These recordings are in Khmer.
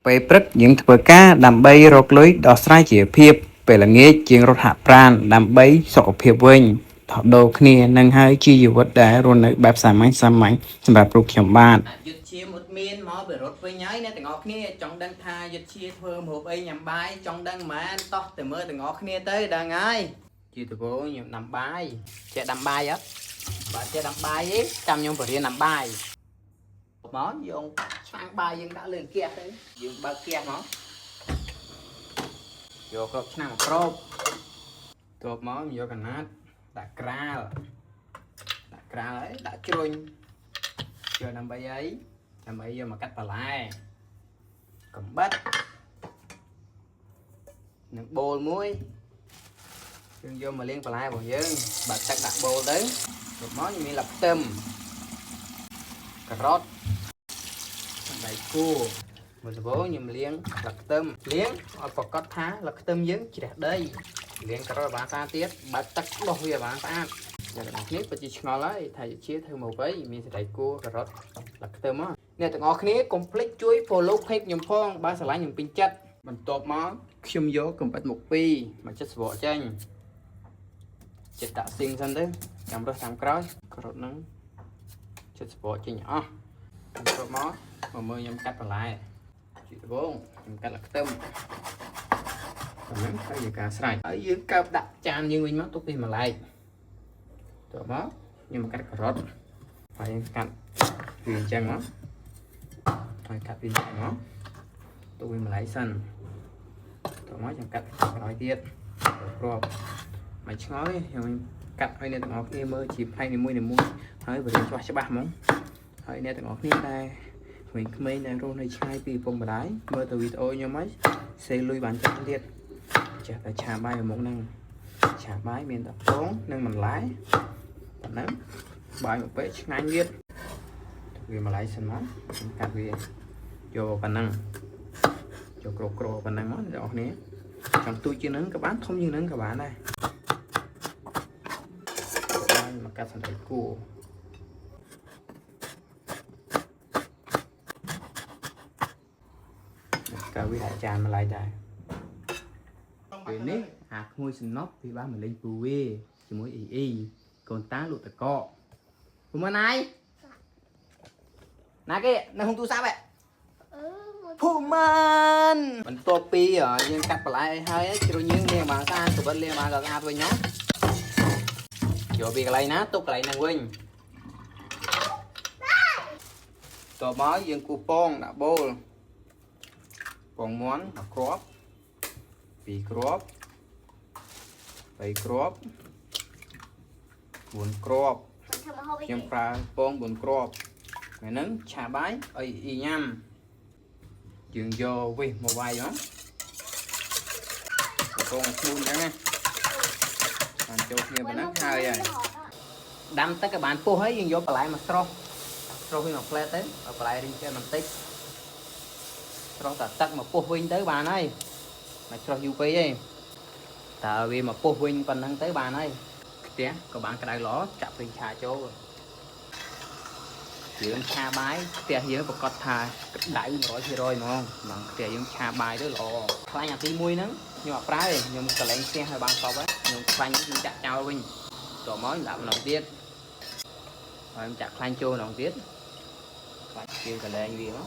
ពេលព្រឹកយើងធ្វើការដើម្បីរកលុយដោះស្រាយជីវភាពពេលល្ងាចជាងរត់ហាត់ប្រាណដើម្បីសុខភាពវិញថតដូរគ្នានឹងហើយជាជីវិតដែលរស់នៅបែបសាមញ្ញសម្រាប់រូបខ្ញុំបាទយុទ្ធជាមុតមានមកពីរត់វិញហើយអ្នកទាំងអស់គ្នាចង់ដឹងថាយុទ្ធជាធ្វើម្ហូបអីញ៉ាំបាយចង់ដឹងម៉ែនតោះទៅមើលទាំងអស់គ្នាទៅដឹងហើយជាដំបូងខ្ញុំដាំបាយចេះដាំបាយអត់បើចេះដាំបាយទេចាំខ្ញុំបរៀនដាំបាយមកយកឆ្ងាំងបាយយើងដាក់លើគៀសទៅយើងបើកគៀសមកយកគ្រាប់ឆ្នាំមកគ្របទប់មកយកកណាត់ដាក់ក្រាលហើយដាក់ជ្រុញយកដើម្បីអីដើម្បីយកមកកាត់បន្លែកំបិតនឹងបូលមួយយើងយកមកលាងបន្លែរបស់យើងបើទឹកដាក់បូលទៅទប់មកមានលាបខ្ទឹមការ៉ុតដៃគូមួយដំបូងខ្ញុំលាងលាបខ្ទឹមលាងឲ្យប្រកាសថាលាបខ្ទឹមយើងជ្រះដីលាងការ៉ុតបានស្អាតទៀតបើទឹកដុសវាបានស្អាតអ្នកទាំងអស់គ្នាពិតជាឆ្ងល់ហើយថាជាធ្វើមកអីមានដៃគូការ៉ុតលាបខ្ទឹមអ្នកទាំងអស់គ្នាកុំភ្លេចជួយ follow page ខ្ញុំផងបើស្រឡាញ់ខ្ញុំពេញចិត្តបន្ទាប់មកខ្ញុំយកកំបិតមុខ2មកចិត្តស្វកចេញចិត្តដាក់ស៊ីងសិនទៅចាំរស់តាមក្រោយការ៉ុតហ្នឹងចិត្តស្វកចេញអស់បន្ទាប់មកមើលខ្ញុំកាត់បន្លែជាដំបូងខ្ញុំកាត់ខ្ទឹមហ្នឹងហើយយើងការស្រេចហើយយើងកើបដាក់ចានយើងវិញមកទុកពីម្លែកទៅមកខ្ញុំកាត់ការ៉ុតហើយកាត់វាអញ្ចឹងមកហើយកាត់វាមកទុកពីម្លែកសិនទៅមកខ្ញុំកាត់ក្រោយទៀតគ្រាប់មិនឆ្ងល់ទេខ្ញុំកាត់ឲ្យអ្នកទាំងអស់គ្នាមើលជាផ្នែកនីមួយហើយបរិញ្ញាច្បាស់ហ្មងហើយអ្នកទាំងអស់គ្នាដែរក្មេងៗដែលរស់នៅឆ្ងាយពីឪពុកម្ដាយមើលទៅវីដេអូខ្ញុំហើយសេលុយបានច្រើនទៀតចេះតែឆាបាយមកហ្នឹងឆាបាយមានតែពងនិងបន្លែប៉ុណ្ណឹងបាយមួយពេកឆ្ងាញ់ទៀតវាម្លាយសិនមកខ្ញុំកាត់វាយកប៉ុណ្ណឹងយកក្រប៉ុណ្ណឹងមកអ្នកនរគ្នាចង់ទូចជាងហ្នឹងក៏បានធំជាងហ្នឹងក៏បានដែរបាយមកកាត់សណ្តែកគួរក៏វាដាក់ចានម្លាយដែរពេលនេះអាក្មួយសំណប់វាបានមកលេងពូវាជាមួយអ៊ីកូនតាលក់តកកពូមើលណៃណាគេនៅក្នុងទូរស័ព្ទហ៎ពូម៉ានបន្ទាប់ពីយើងកាត់បន្លែឲ្យហើយជ្រុញយើងលាងបានស្អាតក្បិតលាងបានស្អាតវិញណាយកពីកន្លែងណាទុកកន្លែងហ្នឹងវិញតបមកយើងគូពងដាក់បូលពងមាន់1គ្រាប់2គ្រាប់3គ្រាប់4គ្រាប់ខ្ញុំប្រើពង4គ្រាប់ថ្ងៃហ្នឹងឆាបាយអីអ៊ីញ៉ាំយើងយកវិសមកវាយហ៎ពងស្មូនអញ្ចឹងណាបានចូលគ្នាប៉ុណ្ណឹងហើយដាំទឹកឲ្យបានពុះហើយយើងយកបន្លែមកស្រុះវិញមកផ្លែទៅឲ្យបន្លែរីងចេះបន្តិចស្រុះតែទឹកមកពុះវិញទៅបានហើយមិនស្រុះយូរពេកទេតើវាមកពុះវិញប៉ុណ្ណឹងទៅបានហើយផ្ទះក៏បានក្តៅល្អចាក់ពេញឆាចូលយើងឆាបាយផ្ទះយើងប្រកាសថាក្តៅ 100% ហ្មងផ្ទះយើងឆាបាយទៅល្អខ្លាញ់អាទី1ហ្នឹងខ្ញុំអត់ប្រើទេខ្ញុំកលែងផ្ទះឲ្យបានសពហើយខ្ញុំខ្លាញ់ខ្ញុំចាក់ចោលវិញតមកដាក់ម្ដងទៀតហើយខ្ញុំចាក់ខ្លាញ់ចូលម្ដងទៀតខ្លាញ់គេកលែងវាមក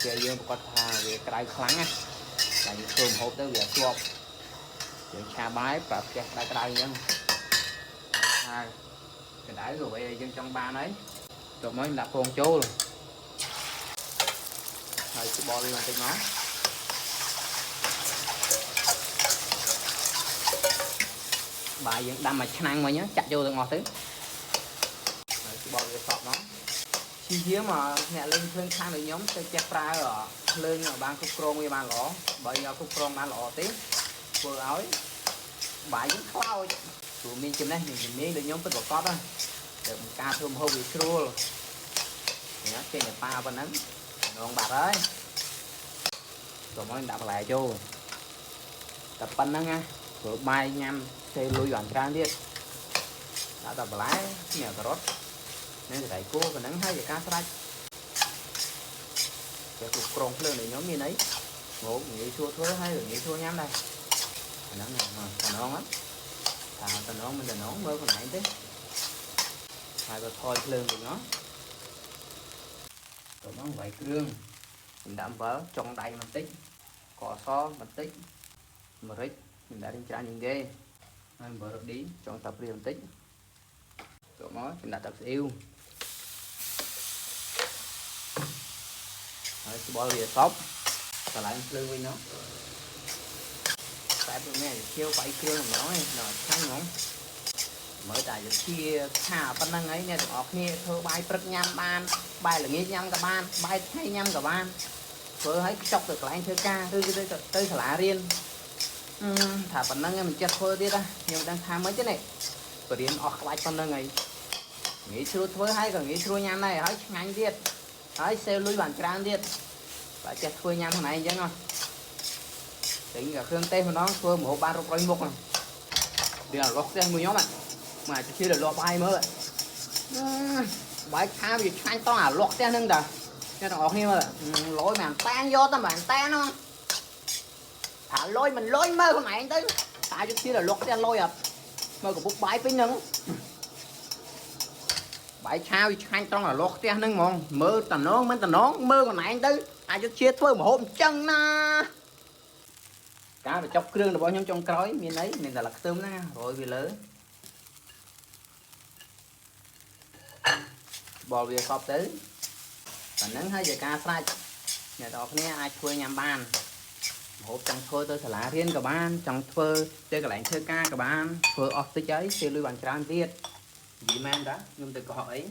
ផ្ទះយើងប្រកាសថាវាក្តៅខ្លាំងណាតែយើងធ្វើម្ហូបទៅវាជាប់យើងឆាបាយប្រើផ្ទះក្តៅអញ្ចឹងហើយកដៅក៏វាយើងចង់បានហើយតមកខ្ញុំដាក់ពងចូលហើយច្បល់វាបន្តិចមកបាយយើងដាំមួយឆ្នាំងវិញចាក់ចូលទាំងអស់ទៅហើយច្បល់វាសក់មកជាយាមអ្នកលេងភ្លើងខាងដូចខ្ញុំទៅចេះប្រើភ្លើងបានគ្រប់គ្រងវាបានល្អបើយកគ្រប់គ្រងបានល្អទេធ្វើឲ្យបាយយើងខ្លោចព្រោះមានចំណេះមានជំនាញដូចខ្ញុំពិតប្រកបណាតែការធ្វើម្ហូបវាស្រួលញ៉ាំចេញតែប៉ាប៉ុណ្ណឹងដងបាត់ហើយចូលមកដាក់បន្លែចូលតែប៉ុណ្ណឹងណាព្រោះបាយញ៉ាំទេលុយបានច្រើនទៀតដាក់តែបន្លែមានការ៉ុត nên phải cua và nắng hay để cá sạch cái cục cồn phơi này nhóm như đấy ngủ nghỉ chua thối hay là nghỉ chua nhám đây nó này mà ngon lắm tao ngon mình là ngon mơ con này thế hai cái thôi phơi thì nó tụi nó vậy cương mình đã vỡ trong tay một tích cỏ so một tích một rít mình đã đi trả những ghê nên vỡ được đi chọn tập riêng một tích tụi nó mình đã tập yêu bỏ về sốt và lại lương với nó tại bữa nay kêu phải kêu nó khăn ngon mới tại giờ chia thả phân năng ấy nha được ọt nghe thơ bài bật nhâm ban bài là nghe nhâm cả ban bài thay nhâm cả ban vừa thấy chọc được lại anh thơ ca tới thả riêng thả phân năng mình chết thôi đi ra nhưng đang tham mấy cái này và điện ọt bài phân năng ấy nghĩ thưa thôi hay còn nghĩ thưa nhâm này hỏi ngành tiết hỏi xe lui bản trang tiết và chết thôi nhâm thằng này chứ ngon tính cả khương tê của nó thưa một ba rục rồi một này đi là lót xe mùi nhóm này mà chưa được lọt ai mới bãi khá vì anh to à lọt xe nâng đà cho nó ọt mà lỗi mà tan vô tao mà tan không thả lôi mình lôi mơ con này anh tới tại chút xíu là lọt xe lôi à mơ của bút bãi với nâng bãi sao vì anh to là lọt xe nâng mòn mơ tao nón mơ con này anh tới ai chút xíu thôi mà hôm chân na cá và chọc krương là bao nhiêu trong cõi miền ấy mình là lạc tôm nha rồi vì lớn bò về khóc tới và nắng hay giờ ca sai nhà đó này ai thuê nhằm bàn hộp chẳng thuê tôi sẽ lá riêng cả ban chẳng thuê chơi cả lạnh chơi ca cả ban thuê off tới cháy chơi lưu bàn tràn tiết vì men đó nhưng từ câu hỏi